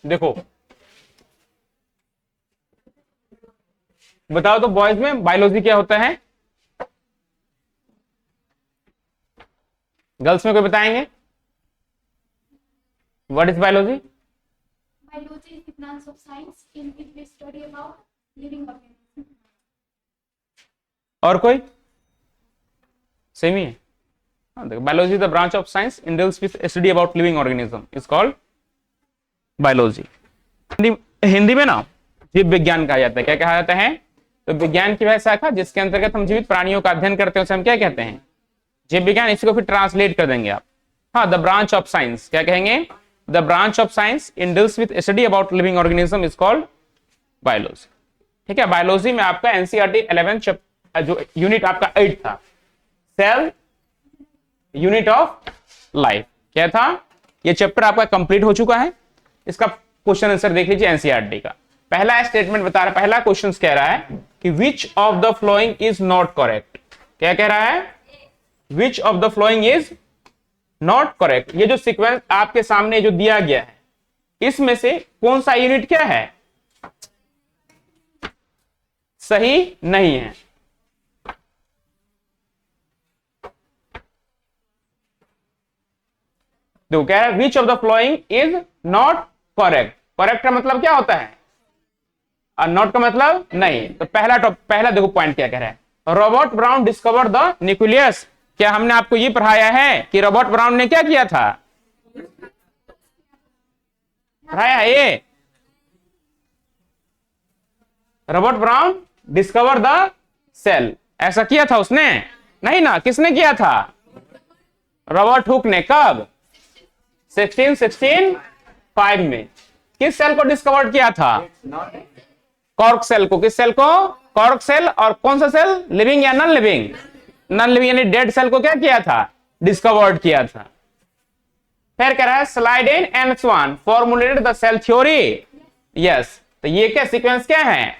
देखो बताओ तो बॉयज में बायोलॉजी क्या होता है, गर्ल्स में कोई बताएंगे? What is biology? Biology is the branch of science in which we study about living organisms. और कोई? सेम ही है। हाँ, देखो biology is the branch of science in deals with study about living organism is called biology. Hindi में ना जीव विज्ञान कहा जाता है। क्या कहा जाता है? तो विज्ञान की वह शाखा जिसके अंतर्गत हम जीवित प्राणियों का अध्ययन करते हैं उसे हम क्या कहते हैं? जीव विज्ञान। इसको फिर ट्रांसलेट कर देंगे आप। हाँ, द ब्रांच ऑफ साइंस। क्या कहेंगे? The branch of science in deals with study about living organism is called biology. ठीक है, बायोलॉजी में आपका एनसीईआरटी 11 जो यूनिट आपका 8 था, सेल यूनिट ऑफ लाइफ, क्या था? ये चैप्टर आपका कंप्लीट हो चुका है। इसका क्वेश्चन आंसर देख लीजिए एनसीईआरटी का। पहला स्टेटमेंट बता रहा है, पहला क्वेश्चन कह रहा है कि which of the following is not correct. क्या कह रहा है? Which of the following is not correct. ये जो सीक्वेंस आपके सामने जो दिया गया है इसमें से कौन सा यूनिट क्या है? सही नहीं है। देखो कह रहा है which of the following is not correct. Correct का मतलब क्या होता है? और नॉट का मतलब नहीं। तो पहला देखो पॉइंट क्या कह रहा है, Robert Brown discover the nucleus. क्या हमने आपको ये पढ़ाया है कि रॉबर्ट ब्राउन ने क्या किया था? पढ़ाया है ये? Robert Brown discover the cell, ऐसा किया था उसने? नहीं ना। किसने किया था? रॉबर्ट हुक ने। कब? 1665 में। किस सेल को डिस्कवर किया था? कॉर्क सेल को। किस सेल को? Cork cell. और कौन सा सेल? लिविंग या नॉन लिविंग? नॉन लिविंग यानी डेड सेल को क्या किया था? डिस्कवर्ड किया था। फिर कह रहा है Schleiden and Schwann formulated the cell theory. Yes, तो ये क्या सीक्वेंस क्या है?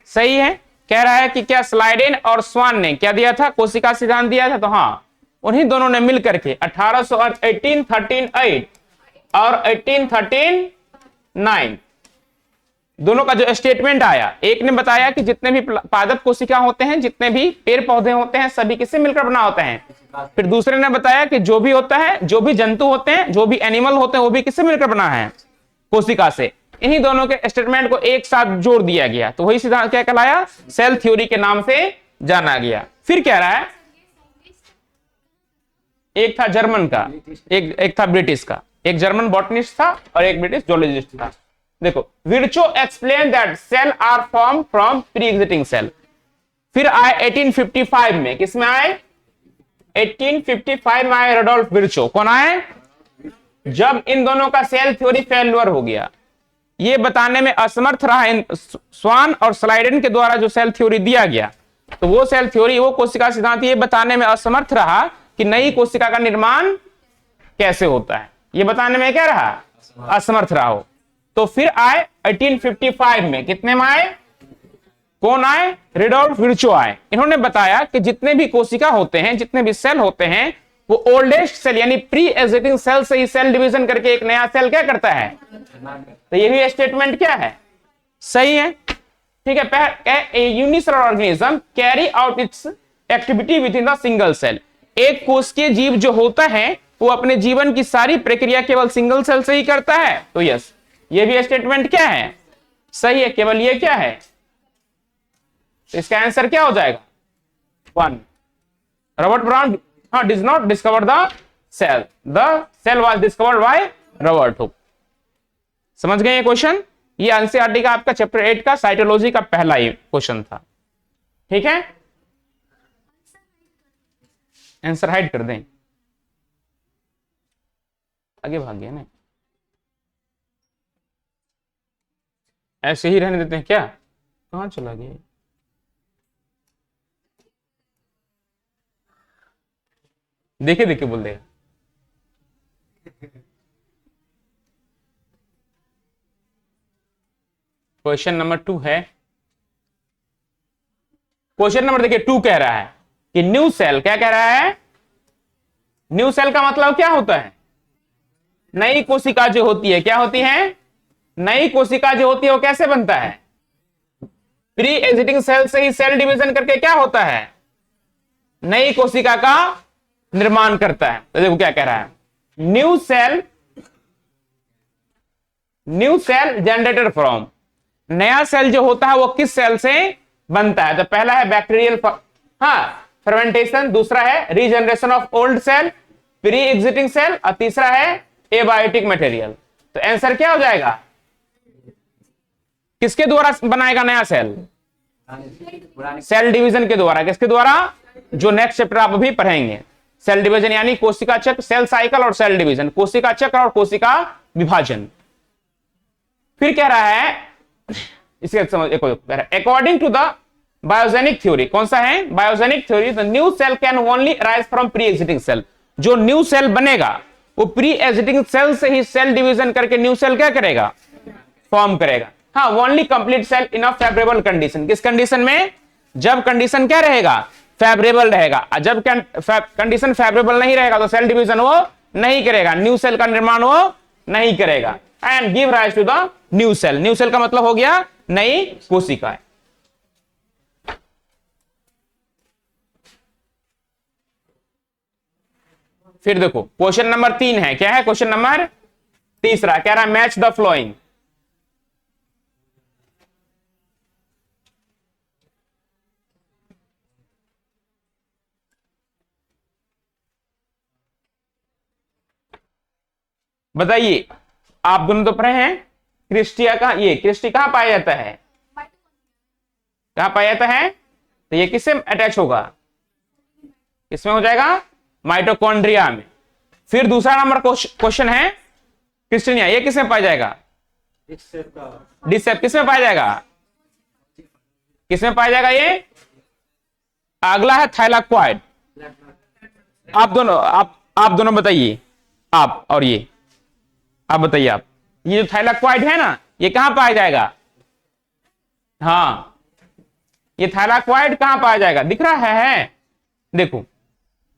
सही है। कह रहा है कि क्या स्लाइडेन और स्वान ने क्या दिया था? कोशिका सिद्धांत दिया था। तो हाँ, उन्हीं दोनों ने मिलकर के 1813 और 1839 दोनों का जो स्टेटमेंट आया, एक ने बताया कि जितने भी पादप कोशिका होते हैं, जितने भी पेड़ पौधे होते हैं, सभी किससे मिलकर बना होते हैं। फिर दूसरे ने बताया कि जो भी होता है, जो भी जंतु होते हैं, जो भी एनिमल होते हैं, वो भी किससे मिलकर बना है? कोशिका से। इन्हीं दोनों के स्टेटमेंट को एक साथ जोड़ दिया गया, तो वही सिद्धांत क्या कहलाया? सेल थ्योरी के नाम से जाना गया। फिर कह रहा है एक था जर्मन का, एक था ब्रिटिश का। एक जर्मन बॉटनिस्ट था और एक ब्रिटिश जोलॉजिस्ट था। देखो, Virchow explain that cell are form from pre existing cell. फिर आए 1855 में। किसमें आए? 1855 में आए रोडोल्फ विर्चो। कौन आए? जब इन दोनों का सेल थ्योरी फेल्योर हो गया, ये बताने में असमर्थ रहा, इन स्वान और स्लाइडेन के द्वारा जो सेल थ्योरी दिया गया, तो वो सेल थ्योरी, वो कोशिका सिद्धांत ये बताने में असमर्थ रहा कि नई कोशिका का निर्माण कैसे होता है। ये बताने में क्या रहा? असमर्थ रहा हो। तो फिर आए 1855 में। कितने में आए? कौन आए? रोडोल्फ विर्चो आए। इन्होंने बताया कि जितने भी कोशिका होते हैं, जितने भी सेल होते हैं, वो ओल्डेस्ट सेल यानी प्री एग्जिस्टिंग सेल से ही सेल डिवीजन करके एक नया सेल क्या करता है? तो ये भी स्टेटमेंट क्या है? सही है। ठीक है। Unicellular organism carry out its activity within the single cell. एक कोशिकीय जीव जो होता है वो अपने जीवन की सारी प्रक्रिया केवल सिंगल सेल से ही करता है। तो यस, ये भी स्टेटमेंट क्या है? सही है। केवल ये क्या है? तो इसका आंसर क्या हो जाएगा? 1। Robert Brown did not discover the cell was discovered by Robert Hooke. समझ गए ये क्वेश्चन? ये एनसीईआरटी का आपका चैप्टर 8 का साइटोलॉजी का पहला ही क्वेश्चन था। ठीक है, आंसर हाइड कर दें, आगे भाग गया ना। ऐसे ही रहने देते हैं क्या? कहां चला गया? देखे देखे बोल देगा। क्वेश्चन नंबर 2 है, क्वेश्चन नंबर देखिए 2 कह रहा है कि न्यू सेल, क्या कह रहा है? न्यू सेल का मतलब क्या होता है? नई कोशिका जो होती है, क्या होती है? नई कोशिका जो होती है वो कैसे बनता है? प्री एग्जिस्टिंग सेल से ही सेल डिवीजन करके क्या होता है? नई कोशिका का निर्माण करता है। तो देखो क्या कह रहा है, न्यू सेल जनरेटेड फ्रॉम, नया सेल जो होता है वो किस सेल से बनता है? तो पहला है बैक्टीरियल फर्मेंटेशन, दूसरा है regeneration of old cell, pre existing cell, और तीसरा है एबायोटिक मटेरियल। तो आंसर क्या हो जाएगा? किसके द्वारा बनाएगा नया सेल? सेल डिवीजन के द्वारा। किसके द्वारा? जो नेक्स्ट चैप्टर आप अभी पढ़ेंगे, सेल डिवीजन यानी कोशिका चक्र, सेल साइकिल और सेल डिवीजन, कोशिका चक्र और कोशिका विभाजन। फिर कह रहा है, इसके समझ according to the biogenic theory, कौन सा है? Biogenic theory, the new cell can only arise from pre existing cell. जो न्यू सेल बनेगा वो प्री एग्जिस्टिंग सेल से ही सेल डिवीजन करके न्यू सेल क्या करेगा? फॉर्म करेगा। हाँ, only complete cell in a favourable condition. किस कंडीशन में? जब कंडीशन क्या रहेगा? फेवरेबल रहेगा। जब कंडीशन फेवरेबल नहीं रहेगा तो सेल डिवीजन वो नहीं करेगा, न्यू सेल का निर्माण वो नहीं करेगा। And give rise to the new cell. New cell का मतलब हो गया नई कोशिका। फिर देखो क्वेश्चन नंबर 3 है, क्या है क्वेश्चन नंबर तीसरा? कह रहा है मैच द फ्लोइंग। बताइए, आप दोनों तो पढ़े हैं क्रिस्टिया का, ये क्रिस्टी कहां पाया जाता है? कहां पाया जाता है? तो ये किससे अटैच होगा? किसमें हो जाएगा? माइटोकॉन्ड्रिया में। फिर दूसरा नंबर क्वेश्चन है क्रिस्टिनिया, ये किसमें पाया जाएगा? डिसेप किसमें पाया जाएगा? किसमें पाया जाएगा ये? अगला है थाइलाक्वाइड। आप दोनों बताइए, आप और ये आप बताइए। आप ये जो थाइलाक्वाइड है ना, ये कहां पाया जाएगा? हाँ, ये थाइलाक्वाइड कहां पाया जाएगा? दिख रहा है? देखो,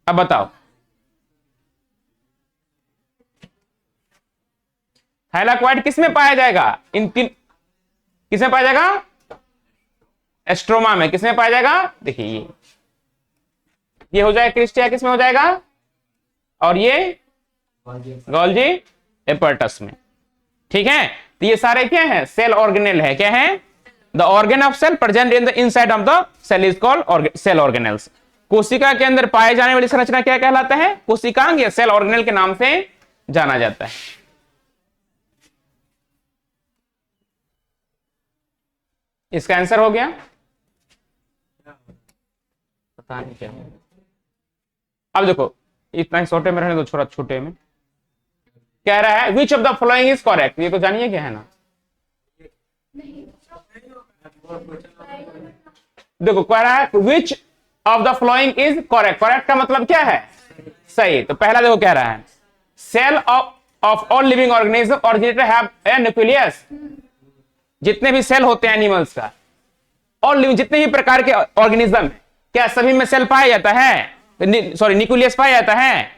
अब बताओ, थाइलाक्वाइड किसमें पाया जाएगा? इन तीन किसमें पाया जाएगा? एस्ट्रोमा में। किसमें पाया जाएगा? देखिए ये हो जाएगा क्रिस्टिया, किसमें हो जाएगा? और ये गोल्जी एपर्टस में। ठीक है, तो ये सारे क्या है? सेल ऑर्गेनेल है। क्या है? The organ of cell present in the inside of the cell is called cell organelles. कोशिका के अंदर पाए जाने वाली संरचना क्या कहलाता है? कोशिकांग या सेल ऑर्गेनेल के नाम से जाना जाता है। इसका आंसर हो गया? पता नहीं क्या। अब देखो, इतना ही छोटे में रहने दो, छोटा छोटे में। कह रहा है which of the following is correct. ये तो जानिए क्या है ना। देखो कह रहा है which of the following is correct. Correct का मतलब क्या है? सही। तो पहला देखो कह रहा है cell of all living organism originated have a nucleus. जितने भी सेल होते हैं एनिमल्स का, और लिविंग जितने भी प्रकार के ऑर्गेनिज्म है, क्या सभी में सेल पाया जाता है? सॉरी, न्यूक्लियस पाया जाता है?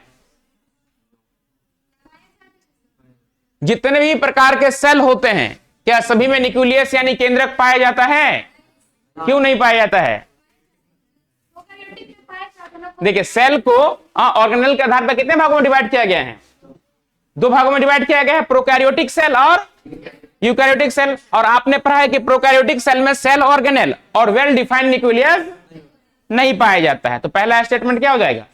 जितने भी प्रकार के सेल होते हैं, क्या सभी में न्यूक्लियस यानी केंद्रक पाया जाता है? क्यों नहीं पाया जाता है? देखिए, सेल को ऑर्गेनेल के आधार पर कितने भागों में डिवाइड किया गया है? 2 भागों में डिवाइड किया गया है, प्रोकैरियोटिक सेल और यूकैरियोटिक सेल। और आपने पढ़ा है कि प्रोकैरियोटिक सेल में सेल ऑर्गेनेल और वेल डिफाइंड न्यूक्लियस नहीं पाया जाता है। तो पहला स्टेटमेंट क्या हो जाएगा?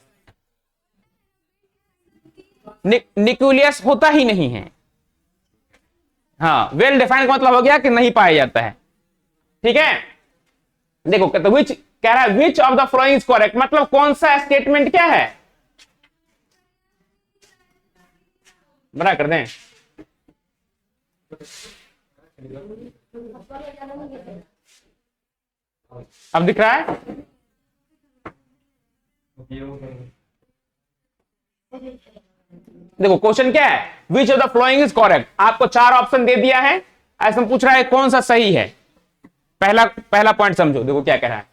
न्यूक्लियस होता ही नहीं है। हाँ, वेल डिफाइंड का मतलब हो गया कि नहीं पाया जाता है। ठीक है, देखो कहते विच, कह रहा है which of the following is correct, मतलब कौन सा स्टेटमेंट क्या है? बड़ा कर दें। अब दिख रहा है? देखो क्वेश्चन क्या है, which of the following is correct. आपको 4 ऑप्शन दे दिया है, ऐसा पूछ रहा है कौन सा सही है। पहला पॉइंट समझो, देखो क्या कह रहा है,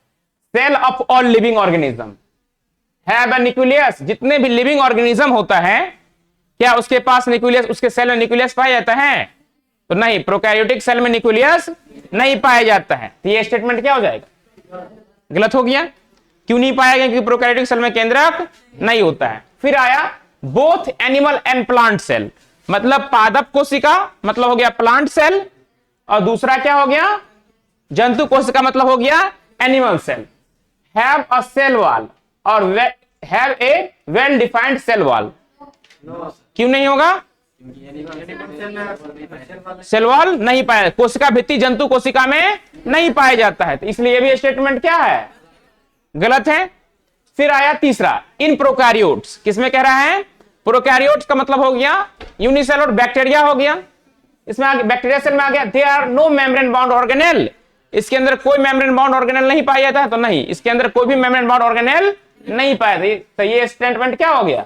cell of all living organism have a nucleus. जितने भी लिविंग ऑर्गेनिज्म होता है, क्या उसके पास न्यूक्लियस, उसके सेल में न्यूक्लियस पाया जाता है? तो नहीं, प्रोकैरियोटिक सेल में न्यूक्लियस नहीं पाया जाता है। तो ये स्टेटमेंट क्या हो जाएगा? गलत हो गया। क्यों नहीं पाया गया? क्योंकि प्रोकैरियोटिक सेल में केंद्रक नहीं होता है। फिर आया both animal and plant cell, मतलब पादप कोशिका मतलब हो गया प्लांट सेल, और दूसरा क्या हो गया? जंतु कोशिका मतलब हो गया animal cell. Have a cell wall और have a well defined cell wall. क्यों नहीं होगा? सेल वॉल नहीं पाया, कोशिका भित्ति जंतु कोशिका में नहीं पाया जाता है, तो इसलिए भी स्टेटमेंट क्या है? गलत है। फिर आया तीसरा, इन प्रोकैरियोट्स, किसमें कह रहा है? प्रोकैरियोट्स का मतलब हो गया यूनिसेल और बैक्टीरिया हो गया। इसमें आगे बैक्टीरिया सेल में आ गया, there are no membrane bound organelle, इसके अंदर कोई मेम्ब्रेन बाउंड ऑर्गेनेल नहीं पाया जाता है, तो नहीं, इसके अंदर कोई भी मेम्ब्रेन बाउंड ऑर्गेनेल नहीं पाया, तो ये स्टेटमेंट क्या हो गया?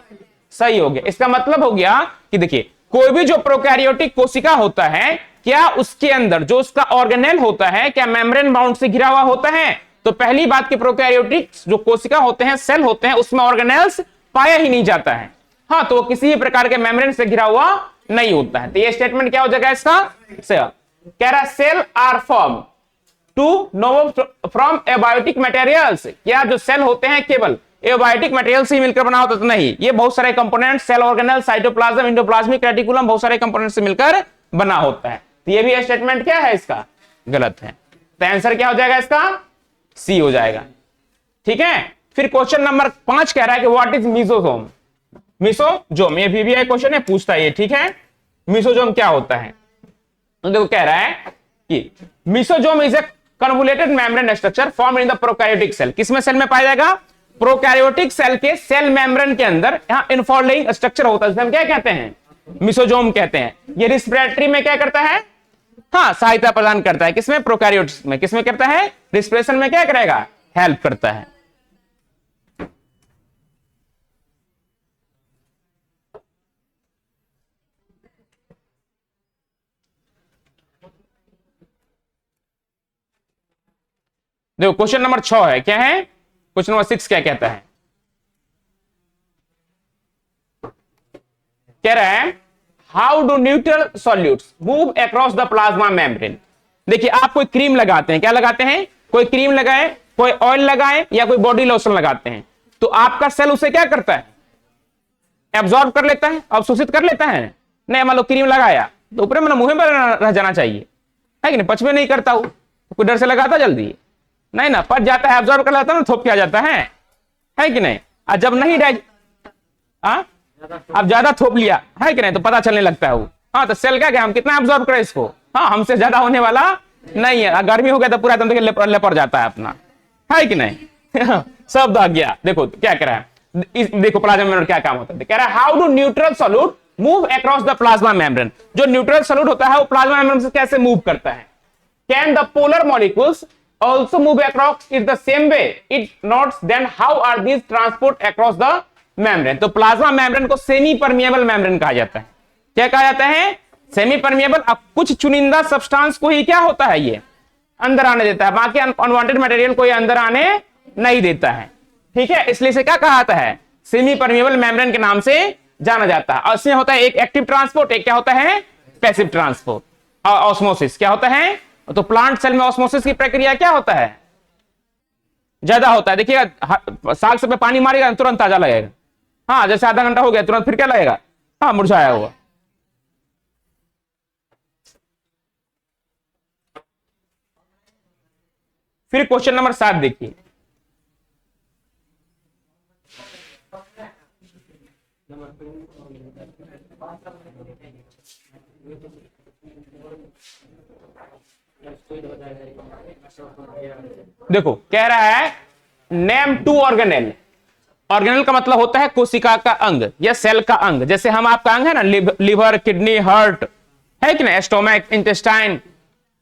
सही हो गया। इसका मतलब हो गया कि देखिए, कोई भी जो प्रोकैरियोटिक कोशिका होता है, क्या उसके अंदर जो उसका ऑर्गेनेल होता है क्या मेम्ब्रेन बाउंड से घिरा हुआ होता है? तो पहली बात की प्रोकैरियोटिक जो कोशिका होते हैं, सेल होते हैं, उसमें ऑर्गेनेल्स पाया ही नहीं जाता है। हाँ, तो किसी भी प्रकार के मेम्ब्रेन से घिरा हुआ नहीं होता है। तो ये स्टेटमेंट क्या हो जाएगा इसका? कह रहा cell are form to no from abiotic materials, क्या जो सेल होते हैं केवल एबायोटिक मटेरियल से ही मिलकर बना होता? तो नहीं, ये बहुत सारे component, cell organelle, cytoplasm, endoplasmic reticulum, बहुत सारे कंपोनेंट से मिलकर बना होता है। तो ये भी स्टेटमेंट क्या है इसका? गलत है। तो आंसर क्या हो जाएगा इसका? सी हो जाएगा। ठीक है। फिर क्वेश्चन नंबर 5 कह रहा है कि व्हाट इज मीसोजोम। मीसोजोम ये VBI क्वेश्चन है, पूछता है ये। ठीक है, मीसोजोम क्या होता है? तो देखो कह रहा है कि mesosome is a convoluted membrane structure form in the prokaryotic cell. किसमें सेल में पाया जाएगा? प्रोकैरियोटिक सेल के सेल मेम्ब्रेन के अंदर यहां इनफोल्डिंग स्ट्रक्चर होता है, हम क्या कहते हैं? मीसोजोम कहते हैं। ये रिस्पिरेटरी में क्या करता है? हाँ, सहायता प्रदान करता है। किसमें? प्रोकैरियोट्स में। किसमें करता है? रिस्पिरेशन में क्या करेगा? हेल्प करता है। देखो क्वेश्चन नंबर 6 है, क्या है? क्वेश्चन नंबर 6 क्या कहता है? कह रहा है how do neutral solutes move across the plasma membrane. देखिए, आप कोई क्रीम लगाते हैं, क्या लगाते हैं? कोई क्रीम लगाए, कोई ऑयल लगाए, या कोई बॉडी लोशन लगाते हैं, तो आपका सेल उसे क्या करता है? एब्जॉर्ब कर लेता है, अवशोषित कर लेता है। नहीं, मान लो क्रीम लगाया तो ऊपर में मुंह में रह जाना चाहिए, है कि नहीं? पच में नहीं करता हूं, कोई डर से लगाता जल्दी नहीं ना, पच जाता है, एब्जॉर्ब कर लेता है ना, थोप के आ जाता है कि नहीं? और जब नहीं अब ज्यादा थोप लिया, है कि नहीं, तो पता चलने लगता है वो। हाँ, तो सेल क्या हम कितना एब्जॉर्ब करें इसको? हाँ, हमसे ज्यादा होने वाला नहीं है। गर्मी हो गया तो पूरा एकदम लेपर जाता है अपना, है कि नहीं? सब दाग गया। देखो क्या कह रहा है, देखो प्लाज्मा मेम्ब्रेन क्या काम होता है। कह रहा है how do neutral solute move across the plasma membrane. जो न्यूट्रल सॉल्यूट होता है वो प्लाज्मा मेम्ब्रेन से कैसे मूव करता है? Can the polar molecules also move across it the same way it notes, then how are these transport across the membrane। तो plasma membrane को सेमी परमिएबल मेम्ब्रेन कहा जाता है। क्या कहा जाता है? Semi permeable. अब कुछ चुनिंदा सब्सटेंस को ही क्या होता है, ये अंदर आने देता है, बाकी अनवांटेड मटेरियल को ये अंदर आने नहीं देता है। ठीक है, इसलिए से क्या कहा जाता है? सेमी परमिएबल मेम्ब्रेन के नाम से जाना जाता है। और इसमें होता है एक एक्टिव ट्रांसपोर्ट, एक क्या होता है? Passive transport. और ऑस्मोसिस क्या होता है? तो प्लांट सेल में ऑस्मोसिस की प्रक्रिया क्या होता है? ज्यादा होता है। देखिएगा, साग से पानी मारेगा तुरंत ताजा लगेगा। हाँ, जैसे आधा घंटा हो गया तुरंत फिर क्या लगेगा? हाँ, मुरझाया हुआ। फिर क्वेश्चन नंबर 7 देखिए। देखो कह रहा है नेम 2 ऑर्गेनेल। ऑर्गेनेल का मतलब होता है कोशिका का अंग या सेल का अंग। जैसे हम आपका अंग है ना, लिवर, किडनी, हार्ट, है कि ना, स्टोमक, इंटेस्टाइन,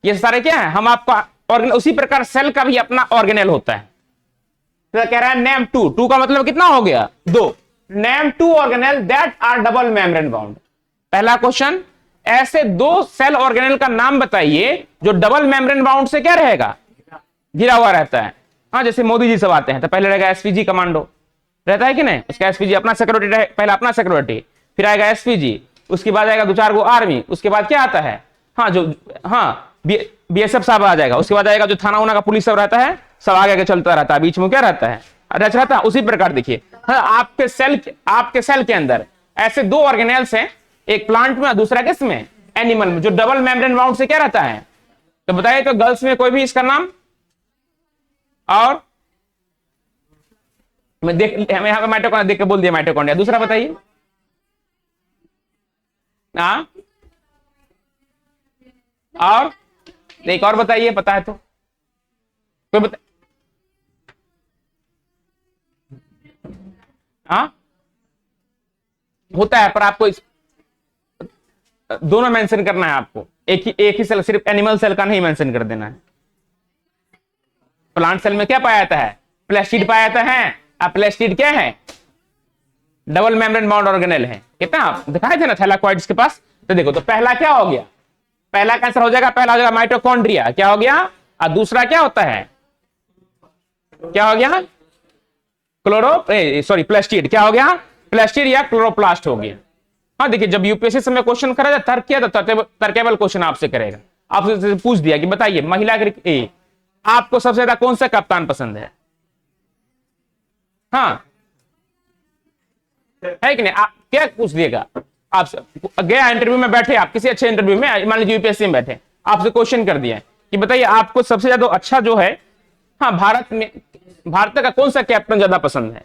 ये सारे क्या है? हम आपका ऑर्गेनल। उसी प्रकार सेल का भी अपना ऑर्गेनेल होता है। तो कह रहा है नेम 2। 2 का मतलब कितना हो गया? 2। Name two organelle that are double membrane bound. पहला क्वेश्चन, ऐसे दो सेल ऑर्गेनेल का नाम बताइए जो डबल मेम्ब्रेन बाउंड से क्या रहेगा, घिरा हुआ रहता है। हाँ, जैसे मोदी जी सब आते हैं तो पहले रहेगा एसपीजी कमांडो, रहता है कि नहीं, उसका एसपीजी अपना सिक्योरिटी, पहले अपना सिक्योरिटी, फिर आएगा एसपीजी, उसके बाद आएगा 2-4 गो आर्मी, उसके बाद क्या आता है, हाँ जो हाँ बीएसएफ साहब आ जाएगा, उसके बाद आएगा जो थाना उना का पुलिस सब रहता है, सब आगे आगे चलता रहता है, बीच में क्या रहता है, रच रहता है। उसी प्रकार देखिए, हाँ आपके सेल के अंदर ऐसे दो ऑर्गेनेल्स हैं, एक प्लांट में और दूसरा किस में, एनिमल में, जो डबल मेम्ब्रेन बाउंड से क्या रहता है। तो बताइए तो गर्ल्स में कोई भी इसका नाम, और मैं यहां पे माइटोकॉन्ड्रिया देख के बोल दिया माइटोकॉन्ड्रिया। दूसरा बताइए, हाँ और एक और बताइए, पता है तो कोई बता, हाँ होता है पर आपको दोनों मेंशन करना है, आपको एक ही सेल, सिर्फ एनिमल सेल का नहीं मेंशन कर देना है। प्लांट सेल में क्या पाया जाता है, प्लास्टिड पाया जाता है। अब प्लास्टिड क्या है, डबल मेम्ब्रेन बाउंड ऑर्गेनेल है, कितना आप दिखाए थे ना थैलाकोइड्स के पास। तो देखो, तो पहला क्या हो गया, पहला कैंसर हो जाएगा, पहला हो जाएगा माइटोकॉन्ड्रिया, क्या हो गया, और दूसरा क्या होता है, क्या हो गया, प्लास्टिड, क्या हो गया, प्लास्टिड या क्लोरोप्लास्ट हो गया। हाँ देखिए, जब यूपीएससी से क्वेश्चन करा जाए तर्क किया, तो तर्केबल क्वेश्चन आपसे करेगा। आपसे पूछ दिया कि बताइए महिला क्रिकेट आपको सबसे ज्यादा कौन सा कप्तान पसंद है, हाँ है कि नहीं, आप क्या पूछ दिएगा, आपसे गया इंटरव्यू में बैठे, आप किसी अच्छे इंटरव्यू में, मान लीजिए यूपीएससी में बैठे, आपसे क्वेश्चन कर दिया कि बताइए आपको सबसे ज्यादा अच्छा जो है, हाँ भारत का कौन सा कैप्टन ज्यादा पसंद है,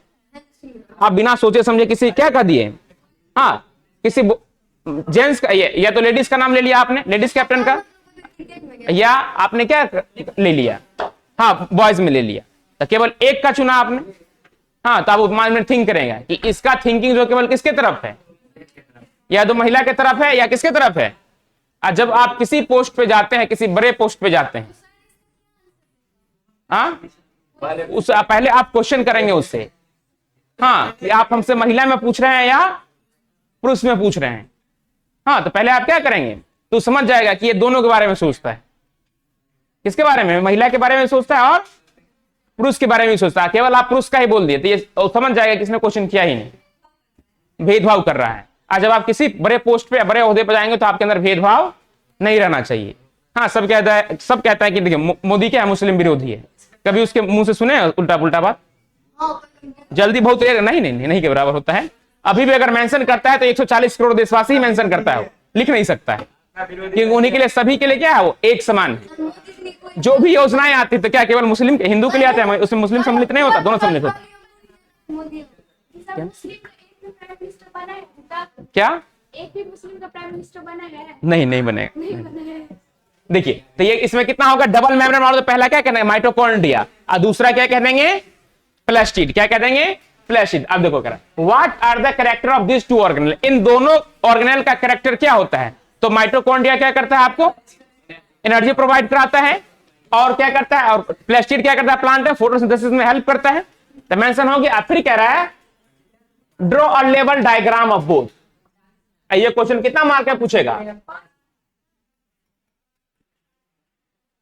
आप बिना सोचे समझे किसी क्या कर दिए, हाँ किसी जेंट्स का या तो लेडीज का नाम ले लिया आपने, लेडीज कैप्टन का, या आपने क्या ले लिया, हाँ बॉयज में ले लिया, तो केवल एक का चुना आपने। हाँ तो आप माइंड में थिंक करेंगे कि इसका थिंकिंग जो केवल किसके तरफ है, या तो महिला के तरफ है या किसके तरफ है। और जब आप किसी पोस्ट पे जाते हैं, किसी बड़े पोस्ट पे जाते हैं, हाँ उस पहले आप क्वेश्चन करेंगे उससे, हाँ कि आप हमसे महिला में पूछ रहे हैं या पुरुष में पूछ रहे हैं। हाँ तो पहले आप क्या करेंगे, तो समझ जाएगा कि ये दोनों के बारे में सोचता है, किसके बारे में, महिला के बारे में सोचता है और पुरुष के बारे में सोचता है। केवल आप पुरुष का ही बोल दिए तो ये समझ जाएगा कि इसने क्वेश्चन किया ही नहीं, भेदभाव कर रहा है। आज जब आप किसी बड़े पोस्ट पे, बड़े ओहदे पर जाएंगे तो आपके अंदर भेदभाव नहीं रहना चाहिए। हाँ सब कहता है कि देखिए मोदी क्या है, मुस्लिम विरोधी है, कभी उसके मुंह से सुने उल्टा पुल्टा बात, जल्दी बहुत नहीं के बराबर होता है। अभी भी अगर मेंशन करता है तो 140 करोड़ देशवासी ही मेंशन करता है, लिख नहीं सकता है, क्योंकि उन्हीं के लिए, सभी के लिए क्या है, वो एक समान है। जो भी योजनाएं आती तो क्या केवल मुस्लिम हिंदू के लिए आते हैं, उसमें मुस्लिम सम्मिलित नहीं होता, दोनों सम्मिलित होता। क्या एक भी मुस्लिम का प्राइम मिनिस्टर बना है, नहीं बनेगा। देखिए तो ये इसमें कितना होगा, डबल मेम्ब्रेन बाउंड, तो पहला क्या कहते हैं, माइटोकॉन्ड्रिया, और दूसरा क्या कह देंगे, प्लास्टिड, क्या कह देंगे, प्लास्टिड। अब देखो कह रहा, what are the character of this two organelle, इन दोनों ऑर्गेनेल का कैरेक्टर क्या होता है। तो माइटोकॉन्ड्रिया क्या करता है, आपको एनर्जी प्रोवाइड कराता है, और क्या करता है, और प्लास्टिड क्या करता है, प्लांट है, फोटोसिंथेसिस में हेल्प करता है। तो मेंशन हो गया। फिर कह रहा है draw a level diagram of both. ये क्वेश्चन कितना मार्क का पूछेगा,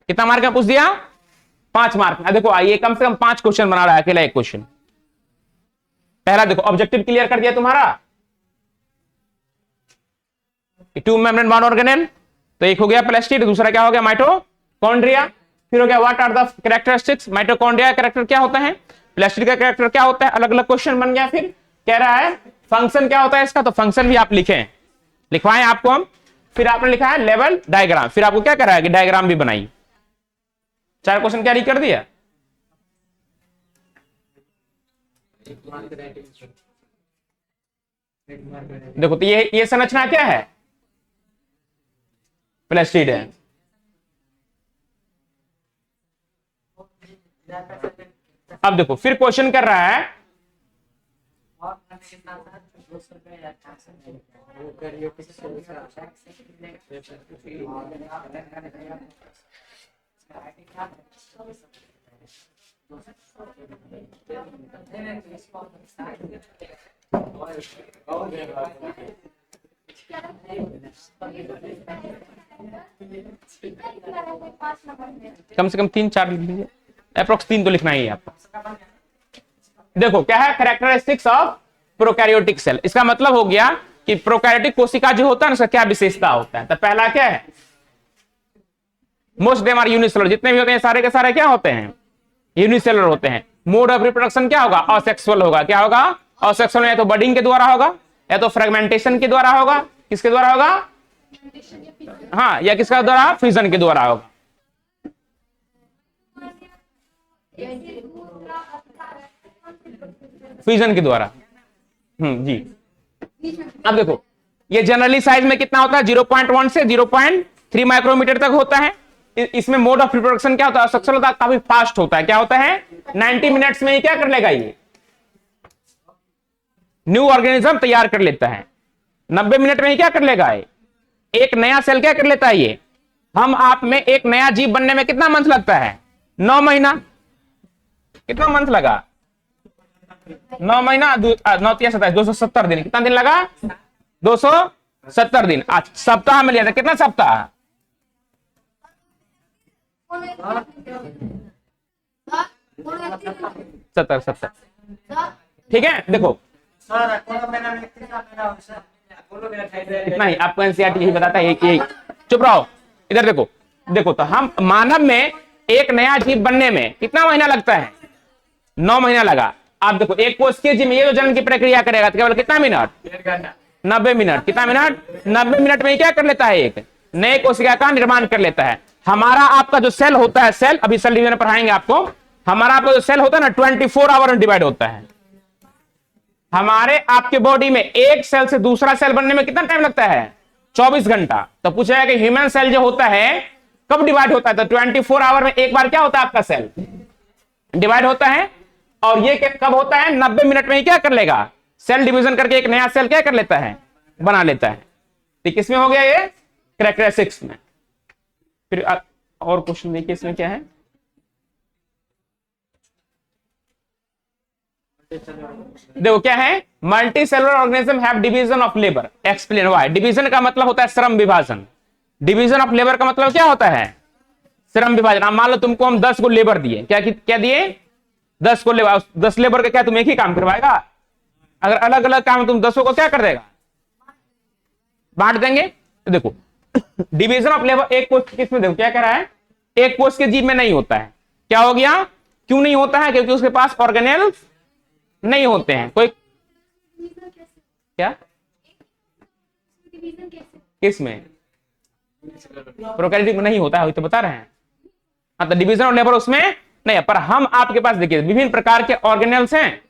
कितना मार्क का पूछ दिया, 5 मार्क। देखो आइए, कम से कम 5 क्वेश्चन बना रहा है अकेला एक क्वेश्चन। पहला देखो, ऑब्जेक्टिव क्लियर कर दिया तुम्हारा, टू मेम्ब्रेन बाउंड ऑर्गेनेल, तो एक हो गया प्लास्टिड, दूसरा क्या हो गया, माइटोकॉन्ड्रिया। फिर हो गया what are the characteristics, mitochondria का कैरेक्टर क्या होता है, प्लास्टिड का कैरेक्टर क्या होता है, अलग अलग क्वेश्चन बन गया। फिर कह रहा है फंक्शन क्या होता है इसका, तो फंक्शन भी आप लिखें, लिखवाएं आपको हम। फिर आपने लिखा है लेवल डायग्राम, फिर आपको क्या करा है कि डायग्राम भी बनाई। 4 क्वेश्चन क्या कर दिया, देखो तो ये संरचना क्या है, प्लास्टिड है। अब देखो फिर क्वेश्चन कर रहा है, कम से कम 3-4 लिख लीजिए, अप्रोक्स 3 तो लिखना ही है आपको। देखो क्या है कैरेक्टरिस्टिक्स ऑफ प्रोकैरियोटिक सेल, इसका मतलब हो गया कि प्रोकैरियोटिक कोशिका जो होता है ना उसका क्या विशेषता होता है। तो पहला क्या है, मोस्ट देम आर यूनिसेलुलर, जितने भी होते हैं सारे के सारे क्या होते हैं, यूनिसेलुलर होते हैं। मोड ऑफ रिप्रोडक्शन क्या होगा, असेक्सुअल होगा। क्या होगा, असेक्सुअल, या तो बडिंग के द्वारा होगा, या तो फ्रेगमेंटेशन के द्वारा होगा। किसके द्वारा होगा, हाँ, या किसका द्वारा, फ्यूजन के द्वारा होगा। फ्यूजन के द्वारा, जी। अब देखो ये जनरली साइज में कितना होता है, 0.1 से 0.3 माइक्रोमीटर तक होता है। इसमें मोड ऑफ रिप्रोडक्शन क्या होता है, सेक्सुअल होता है, काफी फास्ट होता है। क्या होता है, 90 मिनट्स में ही क्या कर लेगा, ये न्यू ऑर्गेनिज्म तैयार कर लेता है। 90 मिनट में ही क्या कर लेगा, ये एक नया सेल क्या कर लेता है। ये हम आप में एक नया जीव बनने में कितना मंथ लगता है, 9 महीना। कितना मंथ लगा, 9 महीना, 9 या 27, 270 दिन। कितना दिन लगा, 270 दिन। आज सप्ताह में लिया था, कितना सप्ताह, 70। ठीक है, देखो इतना ही आपको एनसीईआरटी यही बताता है, यही। चुप रहो, इधर देखो। देखो तो हम मानव में एक नया जीव बनने में कितना महीना लगता है, 9 महीना लगा। आप देखो एक कोष के जीव में ये जो जन्म की प्रक्रिया करेगा तो केवल कितना मिनट, 90 मिनट। कितना मिनट, 90 मिनट में क्या कर लेता है, एक नए कोशिका का निर्माण कर लेता है। हमारा आपका जो सेल होता है, सेल अभी सेल डिवीजन पढ़ाएंगे आपको। हमारा आपका जो सेल होता है ना 24 आवर में डिवाइड होता है। हमारे आपके बॉडी में एक सेल से दूसरा सेल बनने में कितना टाइम लगता है, 24 घंटा। तो पूछा है कि ह्यूमन सेल जो होता है कब डिवाइड होता है, तो 24 आवर में एक बार क्या होता है, आपका सेल डिवाइड होता है। और ये कब होता है, 90 मिनट में ही क्या कर लेगा, सेल डिवीजन करके एक नया सेल क्या कर लेता है, बना लेता है। तो किसमें हो गया, ये कैरेक्टरिस्टिक्स में। फिर और क्वेश्चन देखिए इसमें क्या है, देखो क्या है, multi cellular organism have division of labour, explain why. Division का मतलब होता है श्रम विभाजन। डिवीजन ऑफ लेबर का मतलब क्या होता है, श्रम विभाजन। अब मान लो तुमको हम 10 को लेबर दिए, क्या दिए, 10 को लेबर। 10 लेबर का क्या तुम एक ही काम करवाएगा, अगर अलग अलग काम तुम 10 को क्या कर देगा, बांट देंगे। तो देखो डिवीजन ऑफ लेबर एक कोष किसमें, देखो क्या कह रहा है, एक कोष के जीव में नहीं होता है। क्या हो गया, क्यों नहीं होता है, क्योंकि उसके पास ऑर्गेनेल्स नहीं होते हैं। कोई क्या, किसमें, प्रोकैरियोटिक में नहीं होता है, वही तो बता रहे हैं। हाँ, तो डिवीजन ऑफ लेबर उसमें नहीं है। पर हम आपके पास देखिए विभिन्न प्रकार के ऑर्गेनेल्स हैं,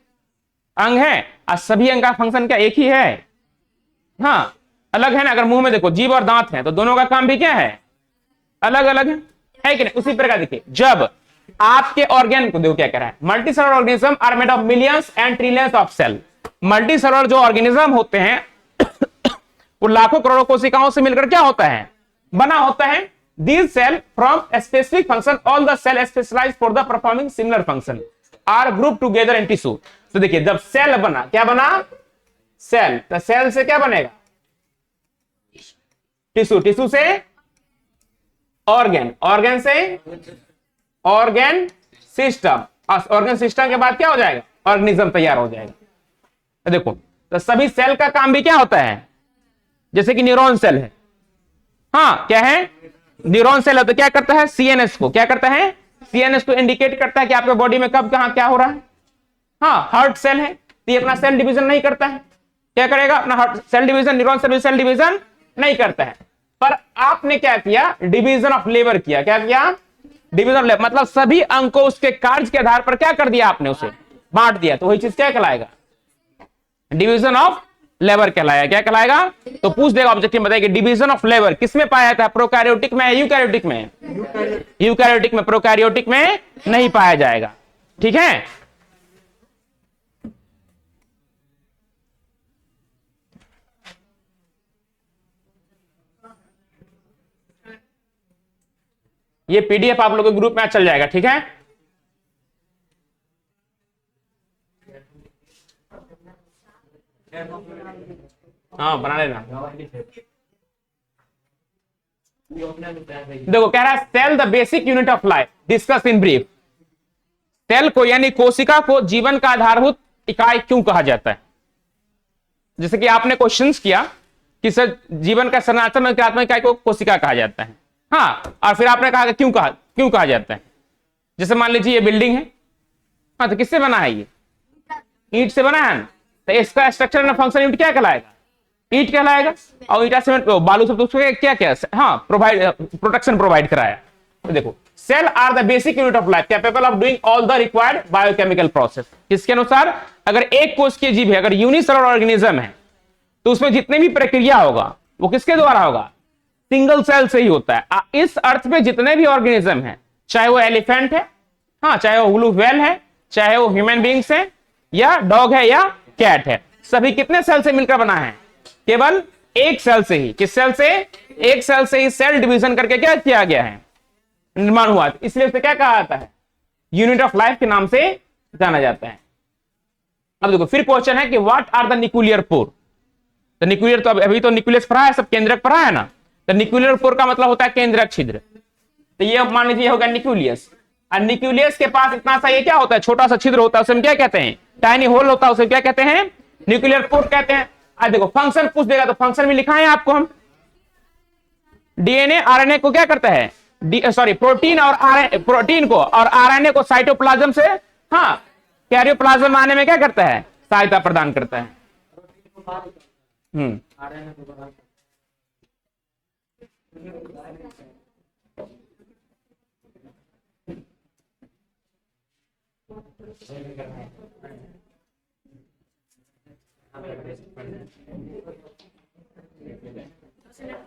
अंग है, और सभी अंग का फंक्शन क्या एक ही है, हाँ अलग है ना। अगर मुंह में देखो जीभ और दांत है तो दोनों का काम भी क्या है, अलग अलग है कि नहीं। उसी प्रकार देखिए जब आपके ऑर्गेन को देखो क्या कह रहा है, multi cellular organism are made of millions and trillions of cell. Multi cellular जो ऑर्गेनिज्म होते हैं वो लाखों करोड़ों कोशिकाओं से मिलकर क्या होता है, बना होता है। These cell from a specific function, all the cell specialized for the performing similar function are grouped together in tissue। तो देखिए जब सेल बना, क्या बना, सेल, तो सेल से क्या बनेगा, टिश्यू, टिश्यू से ऑर्गेन, ऑर्गेन से ऑर्गेन सिस्टम, ऑर्गेन सिस्टम के बाद क्या हो जाएगा, ऑर्गेनिज्म तैयार हो जाएगा। तो देखो तो सभी सेल का काम भी क्या होता है, जैसे कि न्यूरॉन सेल है, हाँ क्या है, न्यूरॉन सेल है, तो क्या करता है, सीएनएस को क्या करता है, सीएनएस को इंडिकेट करता है कि आपके बॉडी में कब कहां क्या हो रहा है। हाँ हार्ट सेल है तो ये अपना सेल डिवीजन नहीं करता है, क्या करेगा, अपना heart cell division, neuron cell division नहीं करता है। पर आपने क्या किया, डिवीजन ऑफ लेबर किया। क्या किया, डिवीजन ऑफ लेबर, मतलब सभी अंग को उसके कार्य के आधार पर क्या कर दिया आपने, उसे बांट दिया। तो वही चीज क्या कहलाएगा, डिवीजन ऑफ लेबर कहलाएगा। क्या कहलाएगा, तो पूछ देगा ऑब्जेक्टिव, बताइए डिवीजन ऑफ लेबर किसमें पाया जाता है, प्रोकैरियोटिक में, यूकैरियोटिक में, यूकैरियोटिक में, प्रोकैरियोटिक में नहीं पाया जाएगा। ठीक है, ये पीडीएफ आप लोगों के ग्रुप में चल जाएगा। ठीक है, हाँ बना लेना। देखो कह रहा है cell the basic unit of life, discuss in brief. Cell को यानी कोशिका को जीवन का आधारभूत इकाई क्यों कहा जाता है? जैसे कि आपने क्वेश्चंस किया कि सर जीवन का संरचनात्मक क्रियात्मक इकाई को कोशिका कहा जाता है, हाँ, और फिर आपने कहा कि क्यों कहा जाता है। जैसे मान लीजिए ये बिल्डिंग है, हाँ, तो किससे बना है? ये ईंट से बना है ना, तो इसका स्ट्रक्चर एंड फंक्शन यूनिट क्या कहलाएगा? ईंट कहलाएगा। और ईटा सीमेंट बालू सब तो उसको क्या क्या, हाँ, प्रोटेक्शन प्रोवाइड कराया। तो देखो cell are the basic unit of life capable of doing all the required biochemical process. इसके अनुसार अगर एक कोश की जीव है, अगर यूनिसेलुलर ऑर्गेनिज्म है, तो उसमें जितने भी प्रक्रिया होगा वो किसके द्वारा होगा? सिंगल सेल से ही होता है। इस अर्थ में जितने भी ऑर्गेनिज्म है, चाहे वो एलिफेंट है, हाँ, चाहे वो ब्लू व्हेल है, चाहे वो ह्यूमन बींग्स है, या डॉग है, या कैट है, सभी कितने सेल से मिलकर बना है? केवल एक सेल से ही। किस सेल से? एक सेल से ही सेल डिवीजन करके क्या किया गया है? निर्माण हुआ। इसलिए उसे क्या कहा जाता है? यूनिट ऑफ लाइफ के नाम से जाना जाता है। अब देखो फिर क्वेश्चन है कि what are the nuclear pore. तो न्यूक्लियर तो अभी तो न्यूक्लियस पढ़ा है, सब केंद्रक पढ़ा है ना। तो न्यूक्लियर पोर का मतलब होता है केंद्रक छिद्र। तो ये मान लीजिए होगा न्यूक्लियस, और न्यूक्लियस के पास इतना सा ये क्या होता है? छोटा सा छिद्र होता है, उसे हम क्या कहते हैं? टाइनी होल होता है, उसे क्या कहते हैं? न्यूक्लियर पोर कहते हैं। आज देखो फंक्शन पूछ देगा तो फंक्शन भी लिखा है आपको हम। डीएनए आरएनए को क्या करता है? प्रोटीन को और आरएनए को साइटोप्लाज्म से, हाँ, कैरियोप्लाज्म आने में क्या करता है? सहायता प्रदान करता है।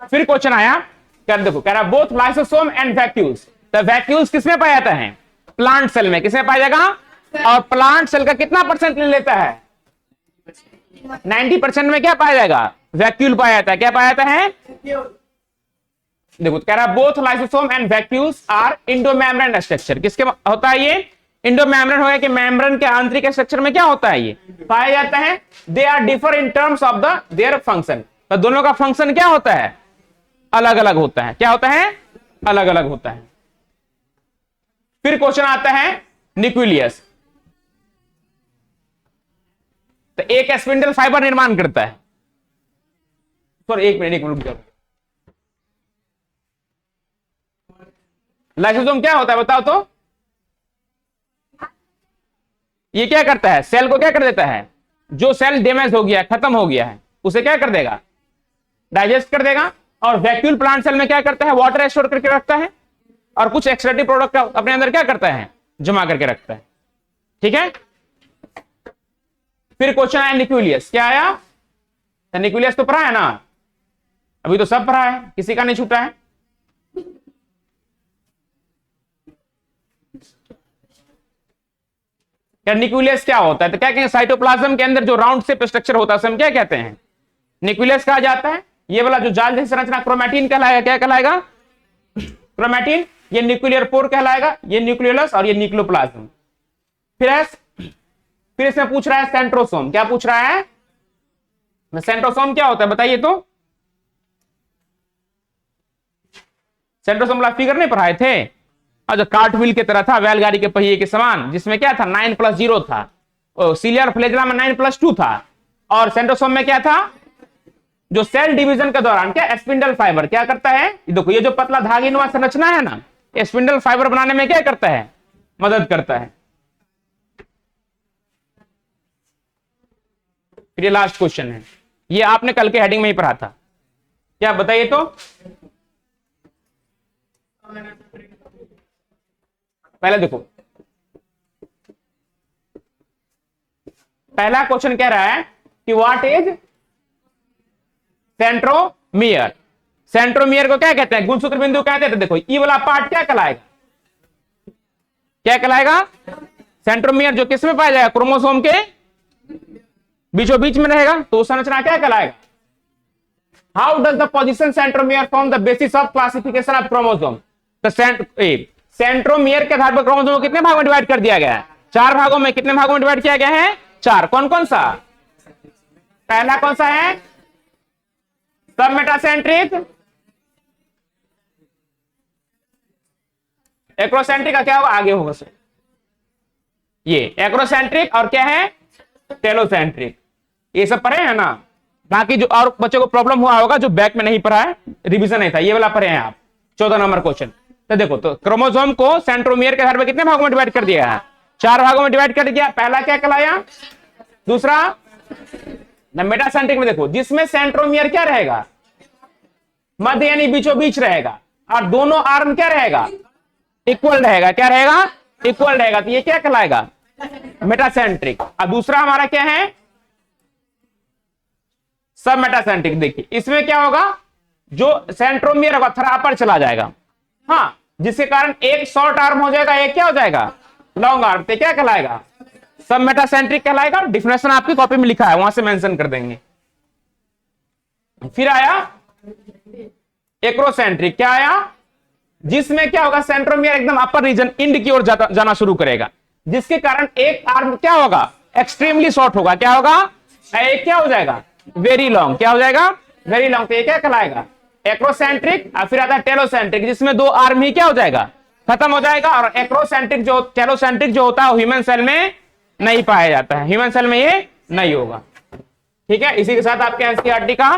फिर क्वेश्चन आया, देखो कह रहा बोथ लाइसोसोम एंड वैक्यूल्स। तो वैक्यूल्स किसमें पाया जाता है? प्लांट सेल में। किसमें पाया जाएगा? और प्लांट सेल का कितना परसेंट ले लेता है? 90% में क्या पाया जाएगा? वैक्यूल पाया जाता है। क्या पाया जाता है? देखो कह रहा both lysosome and vacuoles are endomembrane structure. किसके होता है ये? इंडोमेम्ब्रेन हो गया कि मेम्ब्रेन के आंतरिक स्ट्रक्चर में क्या होता है? ये पाया जाता है। They are differ in terms of the their function. तो दोनों का फंक्शन क्या होता है? अलग अलग होता है। क्या होता है? अलग अलग होता है। फिर क्वेश्चन आता है न्यूक्लियस। तो एक स्पिंडल फाइबर निर्माण करता है। सॉरी एक मिनट रुक जाओ। लाइसोसोम क्या होता है बताओ तो? ये क्या करता है? सेल को क्या कर देता है? जो सेल डैमेज हो गया है, खत्म हो गया है, उसे क्या कर देगा? डाइजेस्ट कर देगा। और वैक्यूल प्लांट सेल में क्या करता है? वाटर स्टोर करके रखता है और कुछ एक्सट्रैक्टिव प्रोडक्ट अपने अंदर क्या करता है? जमा करके रखता है। ठीक है। फिर क्वेश्चन आया न्यूक्लियस। क्या आया? तो न्यूक्लियस तो पढ़ा है ना, अभी तो सब पढ़ा है, किसी का नहीं छूटा है। क्या न्यूक्लियस क्या होता है? तो क्या कहेंगे? साइटोप्लाज्म के अंदर जो राउंड शेप स्ट्रक्चर होता है उसे हम क्या कहते हैं? न्यूक्लियस कहा जाता है। ये वाला जो जाल जैसी संरचना क्रोमैटिन कहलाएगा। क्या कहलाएगा? क्रोमैटिन। ये न्यूक्लियर पोर कहलाएगा। ये न्यूक्लियोलस और ये न्यूक्लियोप्लाज्म। फिर इसमें पूछ रहा है सेंट्रोसोम। क्या पूछ रहा है? सेंट्रोसोम क्या होता है बताइए तो? सेंट्रोसोम वाला फिगर नहीं पढ़ाए थे? और जो कार्ट व्हील की तरह था, बैलगाड़ी के पहिए के समान, जिसमें क्या था? 9+0 था। सीलियर फ्लेजला में 9+2 था। और सेंट्रोसोम में क्या था? जो सेल डिवीजन के दौरान क्या स्पिंडल फाइबर क्या करता है? देखो ये जो पतला धागीनुमा संरचना है ना, ये स्पिंडल फाइबर बनाने में क्या करता है? मदद करता है। फिर ये लास्ट क्वेश्चन है, ये आपने कल के हेडिंग में ही पढ़ा था। क्या बताइए तो? पहले देखो, पहला क्वेश्चन कह रहा है कि व्हाट इज सेंट्रोमियर। सेंट्रोमियर को क्या कहते हैं? गुणसूत्र बिंदु कहते हैं। तो देखो ये वाला पार्ट क्या कहलाएगा? क्या कहलाएगा? सेंट्रोमियर। जो किस में पाया जाएगा? क्रोमोसोम के बीचों बीच में रहेगा, तो संरचना क्या कहलाएगा? How does the position centromere form the basis of classification of chromosome. तो सेंट्रोमियर के आधार पर क्रोमोसोम को कितने भागों में डिवाइड कर दिया गया है? 4 भागों में। कितने भागों में डिवाइड किया गया है? 4। कौन कौन सा? पहला कौन सा है? सब मेटासेंट्रिक। एक्रोसेंट्रिक का क्या होगा? आगे होगा सर, ये एक्रोसेंट्रिक और क्या है? टेलोसेंट्रिक। ये सब पढ़े हैं ना? बाकी जो और बच्चों को प्रॉब्लम हुआ होगा जो बैक में नहीं पढ़ा है, रिवीजन नहीं था, ये वाला पढ़े हैं आप। 14 नंबर क्वेश्चन। तो देखो, तो क्रोमोसोम को सेंट्रोमियर के आधार पर कितने भागों में डिवाइड कर दिया है? 4 भागों में डिवाइड कर दिया। पहला क्या कहलाया? दूसरा मेटासेंट्रिक में देखो, जिसमें सेंट्रोमियर क्या रहेगा? मध्य यानी बीचों बीच रहेगा, और दोनों आर्म क्या रहेगा? इक्वल रहेगा। क्या रहेगा? इक्वल रहेगा। तो ये क्या कहलाएगा? मेटासेंट्रिक। और दूसरा हमारा क्या है? सब मेटासेंट्रिक। देखिए इसमें क्या होगा? जो सेंट्रोमियर होगा थोड़ा अपर चला जाएगा, हाँ, जिसके कारण एक शॉर्ट आर्म हो जाएगा, एक क्या हो जाएगा? Long arm. तो क्या कहलाएगा? सब मेटासेंट्रिक कहलाएगा। डिफिनेशन आपकी कॉपी में लिखा है, वहां से मेंशन कर देंगे। फिर आया एक्रोसेंट्रिक। क्या आया? जिसमें क्या होगा? सेंट्रोमियर एकदम अपर रीजन इंड की ओर जाना शुरू करेगा, जिसके कारण एक आर्म क्या होगा? एक्सट्रीमली शॉर्ट होगा। क्या होगा? एक क्या हो जाएगा? Very long. क्या हो जाएगा? Very long. तो ये क्या कहलाएगा? एक्रोसेंट्रिक। और फिर आता है टेलोसेंट्रिक, जिसमें दो आर्म ही क्या हो जाएगा? खत्म हो जाएगा। और एक्रोसेंट्रिक जो टेलोसेंट्रिक जो होता है ह्यूमन सेल में नहीं पाया जाता है, ह्यूमन सेल में ये नहीं होगा। ठीक है, इसी के साथ आपके एनसीईआरटी का